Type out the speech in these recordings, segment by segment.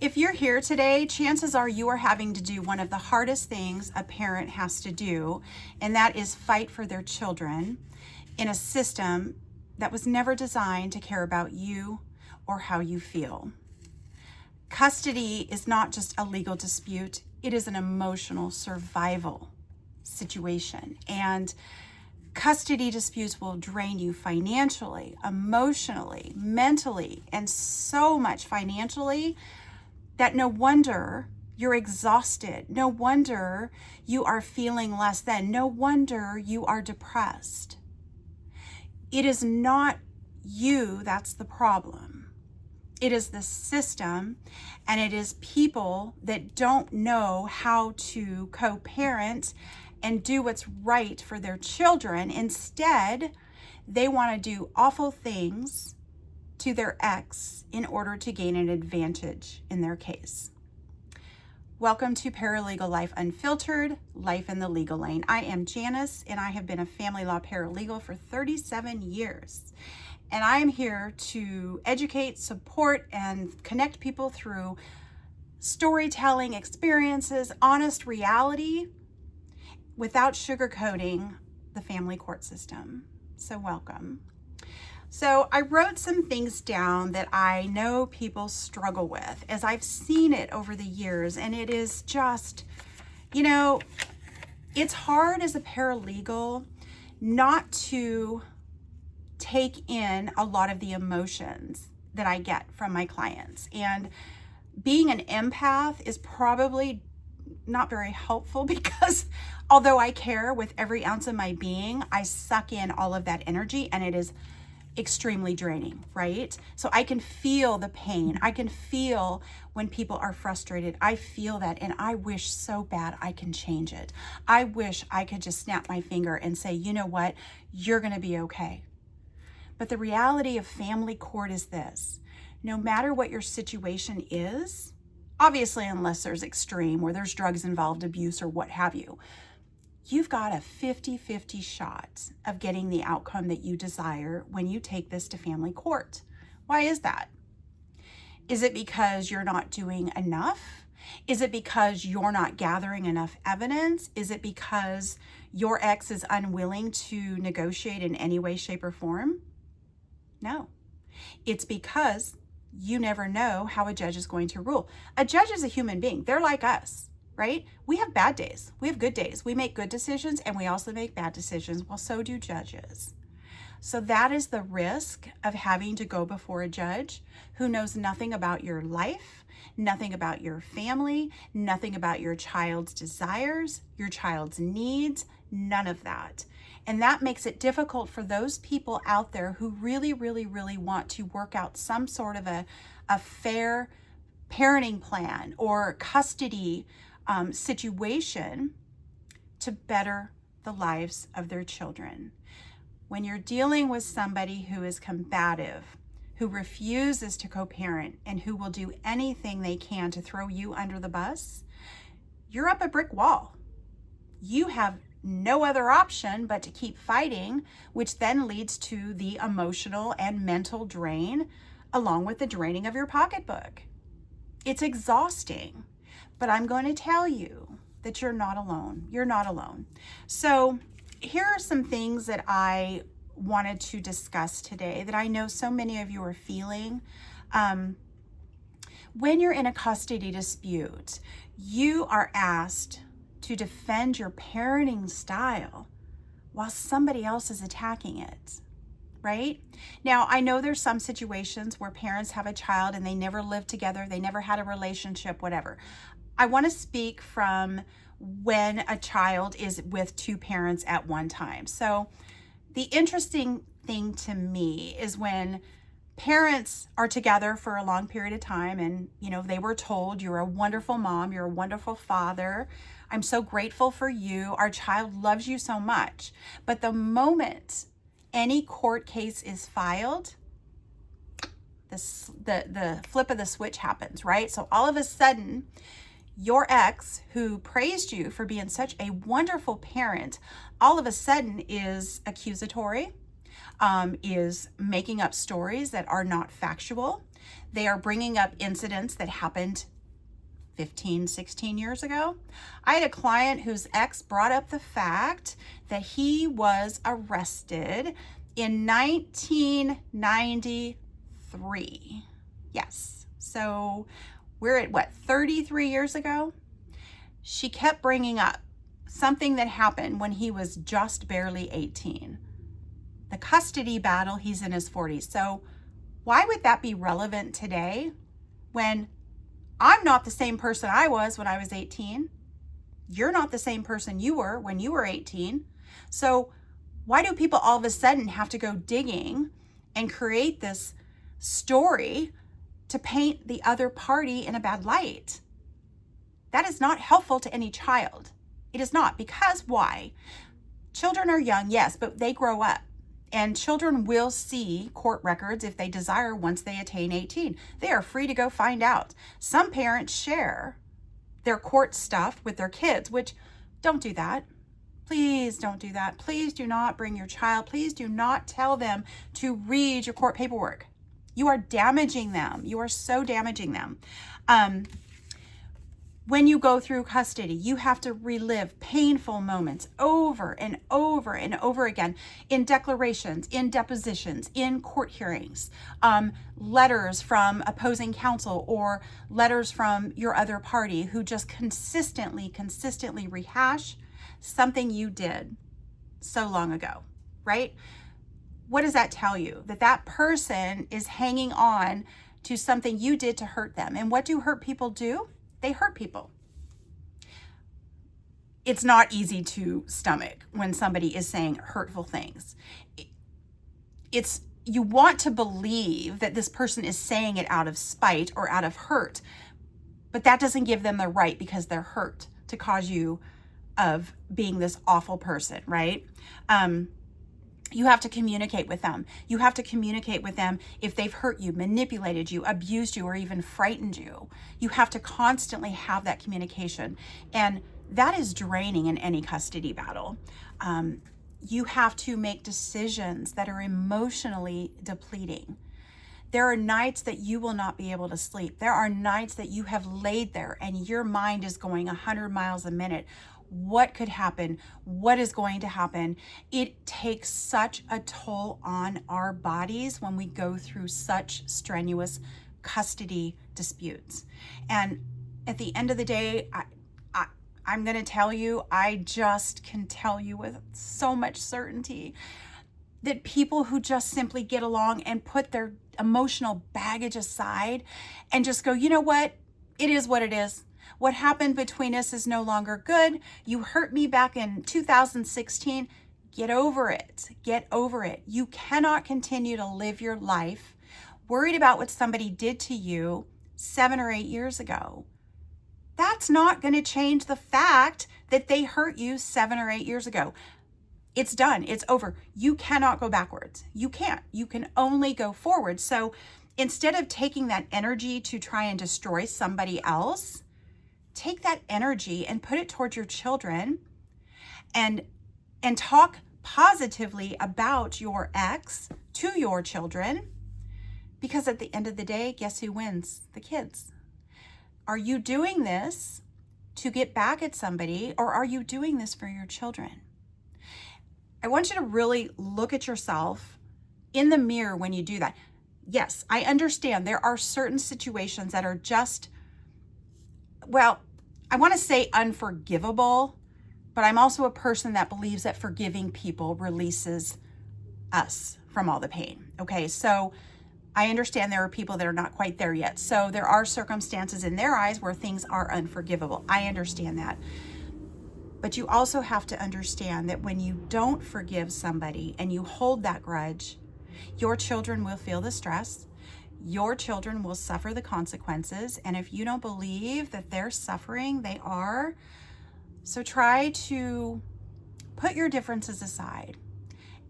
If you're here today, chances are you are having to do one of the hardest things a parent has to do, and that is fight for their children in a system that was never designed to care about you or how you feel. Custody is not just a legal dispute, it is an emotional survival situation. And custody disputes will drain you financially, emotionally, mentally, and so much financially that no wonder you're exhausted. No wonder you are feeling less than. No wonder you are depressed. It is not you that's the problem. It is the system, and it is people that don't know how to co-parent and do what's right for their children. Instead, they want to do awful things to their ex in order to gain an advantage in their case. Welcome to Paralegal Life Unfiltered, Life in the Legal Lane. I am Janice, and I have been a family law paralegal for 37 years. And I am here to educate, support, and connect people through storytelling, experiences, honest reality, without sugarcoating the family court system. So welcome. So I wrote some things down that I know people struggle with as I've seen it over the years. And it is just, it's hard as a paralegal not to take in a lot of the emotions that I get from my clients. And being an empath is probably not very helpful because although I care with every ounce of my being, I suck in all of that energy, and it is extremely draining, right? So I can feel the pain. I can feel when people are frustrated. I feel that, and I wish so bad I can change it. I wish I could just snap my finger and say, you know what, you're going to be okay. But the reality of family court is this: no matter what your situation is, obviously unless there's extreme where there's drugs involved, abuse, or what have you, you've got a 50-50 shot of getting the outcome that you desire when you take this to family court. Why is that? Is it because you're not doing enough? Is it because you're not gathering enough evidence? Is it because your ex is unwilling to negotiate in any way, shape, or form? No. It's because you never know how a judge is going to rule. A judge is a human being. They're like us, right? We have bad days. We have good days. We make good decisions, and we also make bad decisions. Well, so do judges. So that is the risk of having to go before a judge who knows nothing about your life, nothing about your family, nothing about your child's desires, your child's needs, none of that. And that makes it difficult for those people out there who really, really, really want to work out some sort of a fair parenting plan or custody situation to better the lives of their children. When you're dealing with somebody who is combative, who refuses to co-parent, and who will do anything they can to throw you under the bus, you're up a brick wall. You have no other option but to keep fighting, which then leads to the emotional and mental drain, along with the draining of your pocketbook. It's exhausting, but I'm going to tell you that you're not alone. You're not alone. So here are some things that I wanted to discuss today that I know so many of you are feeling. When you're in a custody dispute, you are asked to defend your parenting style while somebody else is attacking it, right? Now, I know there's some situations where parents have a child and they never lived together, they never had a relationship, whatever. I want to speak from when a child is with two parents at one time. So the interesting thing to me is when parents are together for a long period of time and, they were told, you're a wonderful mom, you're a wonderful father, I'm so grateful for you, our child loves you so much. But the any court case is filed, the flip of the switch happens, right? So all of a sudden, your ex, who praised you for being such a wonderful parent, all of a sudden is accusatory, is making up stories that are not factual. They are bringing up incidents that happened 15, 16 years ago. I had a client whose ex brought up the fact that he was arrested in 1993. Yes. So we're at what, 33 years ago? She kept bringing up something that happened when he was just barely 18. The custody battle, he's in his 40s. So why would that be relevant today when I'm not the same person I was when I was 18? You're not the same person you were when you were 18. So why do people all of a sudden have to go digging and create this story to paint the other party in a bad light? That is not helpful to any child. It is not. Because why? Children are young, yes, but they grow up. And children will see court records if they desire once they attain 18. They are free to go find out. Some parents share their court stuff with their kids, which don't do that. Please don't do that. Please do not bring your child. Please do not tell them to read your court paperwork. You are damaging them. You are so damaging them. When you go through custody, you have to relive painful moments over and over and over again in declarations, in depositions, in court hearings, letters from opposing counsel or letters from your other party who just consistently rehash something you did so long ago, right? What does that tell you? That that person is hanging on to something you did to hurt them. And what do hurt people do? They hurt people. It's not easy to stomach when somebody is saying hurtful things. You want to believe that this person is saying it out of spite or out of hurt, but that doesn't give them the right, because they're hurt, to cause you of being this awful person, right? You have to communicate with them. You have to communicate with them if they've hurt you, manipulated you, abused you, or even frightened you. You have to constantly have that communication. And that is draining in any custody battle. You have to make decisions that are emotionally depleting. There are nights that you will not be able to sleep. There are nights that you have laid there and your mind is going 100 miles a minute. What could happen? What is going to happen? It takes such a toll on our bodies when we go through such strenuous custody disputes. And at the end of the day, I'm going to tell you, I just can tell you with so much certainty that people who just simply get along and put their emotional baggage aside and just go, you know what? It is what it is. What happened between us is no longer good. You hurt me back in 2016. Get over it. Get over it. You cannot continue to live your life worried about what somebody did to you 7 or 8 years ago. That's not going to change the fact that they hurt you 7 or 8 years ago. It's done. It's over. You cannot go backwards. You can't. You can only go forward. So instead of taking that energy to try and destroy somebody else, take that energy and put it towards your children and talk positively about your ex to your children, because at the end of the day, guess who wins? The kids. Are you doing this to get back at somebody, or are you doing this for your children? I want you to really look at yourself in the mirror when you do that. Yes, I understand there are certain situations that are just, well, I want to say unforgivable, but I'm also a person that believes that forgiving people releases us from all the pain. Okay, so I understand there are people that are not quite there yet. So there are circumstances in their eyes where things are unforgivable. I understand that. But you also have to understand that when you don't forgive somebody and you hold that grudge, your children will feel the stress. Your children will suffer the consequences. And if you don't believe that they're suffering, they are. So try to put your differences aside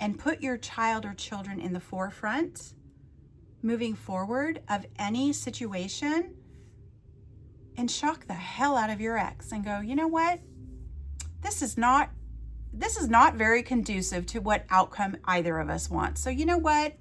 and put your child or children in the forefront moving forward of any situation, and shock the hell out of your ex and go, you know what? This is not very conducive to what outcome either of us want. So you know what?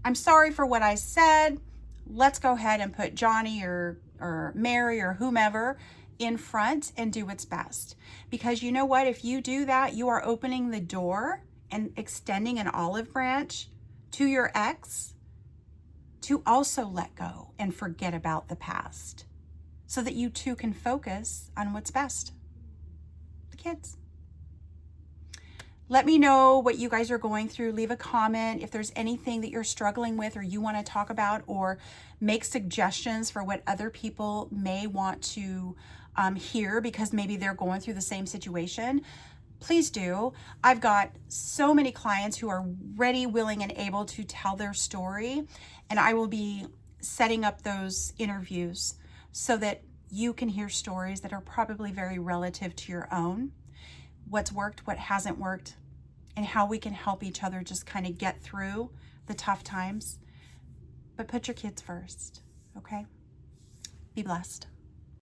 I'm sorry for what I said. Let's go ahead and put Johnny or or Mary or whomever in front and do what's best. Because you know what? If you do that, you are opening the door and extending an olive branch to your ex to also let go and forget about the past so that you two can focus on what's best. The kids. Let me know what you guys are going through. Leave a comment if there's anything that you're struggling with or you want to talk about, or make suggestions for what other people may want to hear because maybe they're going through the same situation. Please do. I've got so many clients who are ready, willing, and able to tell their story, and I will be setting up those interviews so that you can hear stories that are probably very relative to your own. What's worked, what hasn't worked, and how we can help each other just kind of get through the tough times. But put your kids first, okay? Be blessed.